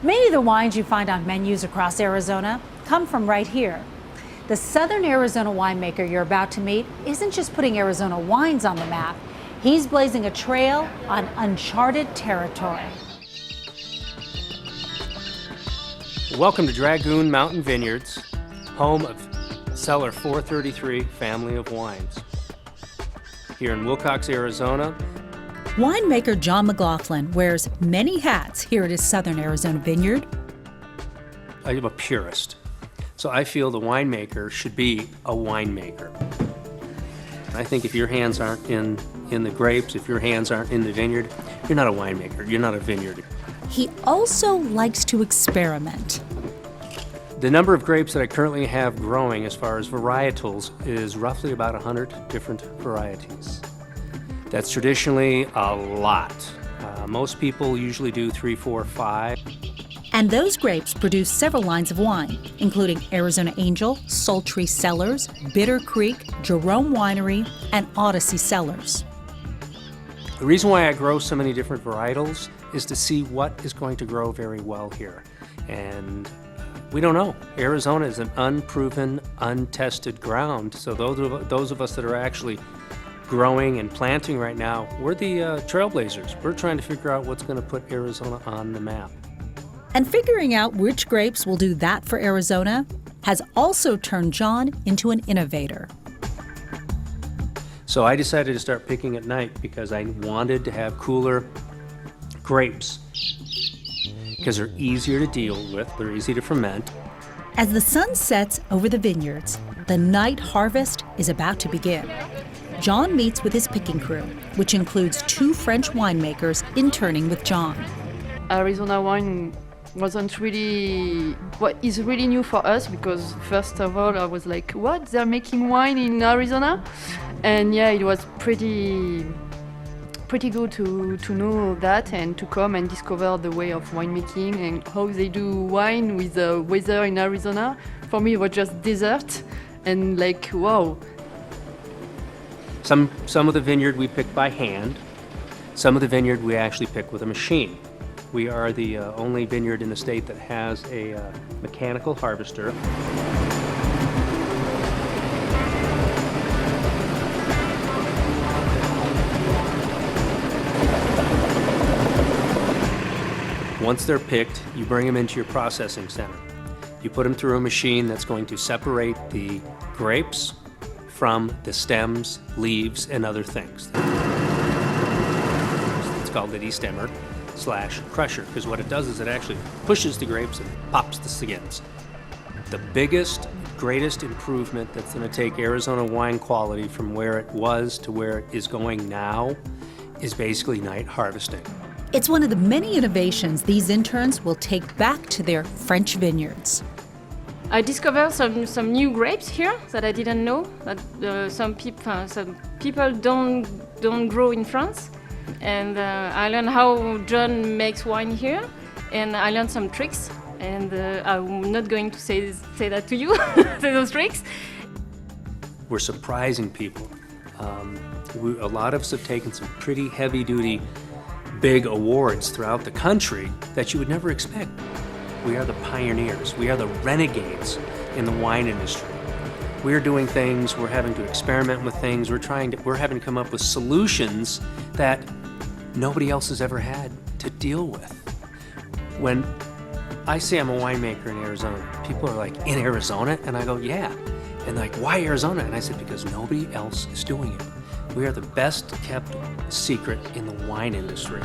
Many of the wines you find on menus across Arizona come from right here. The Southern Arizona winemaker you're about to meet isn't just putting Arizona wines on the map, he's blazing a trail on uncharted territory. Welcome to Dragoon Mountain Vineyards, home of Cellar 433 family of wines. Here in Wilcox, Arizona, Winemaker John McLaughlin wears many hats here at his Southern Arizona vineyard. I'm a purist, so I feel the winemaker should be a winemaker. I think if your hands aren't in the grapes, if your hands aren't in the vineyard, you're not a winemaker, you're not a vineyard. He also likes to experiment. The number of grapes that I currently have growing as far as varietals is roughly about 100 different varieties. That's traditionally a lot. Most people usually do 3, 4, 5. And those grapes produce several lines of wine, including Arizona Angel, Sultry Cellars, Bitter Creek, Jerome Winery, and Odyssey Cellars. The reason why I grow so many different varietals is to see what is going to grow very well here. And we don't know. Arizona is an unproven, untested ground. So those of us that are actually growing and planting right now, we're the trailblazers. We're trying to figure out what's going to put Arizona on the map. And figuring out which grapes will do that for Arizona has also turned John into an innovator. So I decided to start picking at night because I wanted to have cooler grapes because they're easier to deal with, they're easy to ferment. As the sun sets over the vineyards, the night harvest is about to begin. John meets with his picking crew, which includes 2 French winemakers interning with John. Arizona wine wasn't really what is really new for us because first of all I was like, what, they're making wine in Arizona? And yeah, it was pretty good to know that and to come and discover the way of winemaking and how they do wine with the weather in Arizona. For me it was just desert and like, wow. Some of the vineyard we pick by hand. Some of the vineyard we actually pick with a machine. We are the only vineyard in the state that has a mechanical harvester. Once they're picked, you bring them into your processing center. You put them through a machine that's going to separate the grapes from the stems, leaves, and other things. It's called the destemmer / crusher, because what it does is it actually pushes the grapes and pops the skins. The biggest, greatest improvement that's going to take Arizona wine quality from where it was to where it is going now is basically night harvesting. It's one of the many innovations these interns will take back to their French vineyards. I discovered some new grapes here that I didn't know that some people don't grow in France, and I learned how John makes wine here, and I learned some tricks, and I'm not going to say that to you, say those tricks. We're surprising people. A lot of us have taken some pretty heavy-duty, big awards throughout the country that you would never expect. We are the pioneers. We are the renegades in the wine industry. We're doing things, we're having to experiment with things, we're having to come up with solutions that nobody else has ever had to deal with. When I say I'm a winemaker in Arizona, people are like, in Arizona? And I go, yeah. And they're like, why Arizona? And I said, because nobody else is doing it. We are the best kept secret in the wine industry.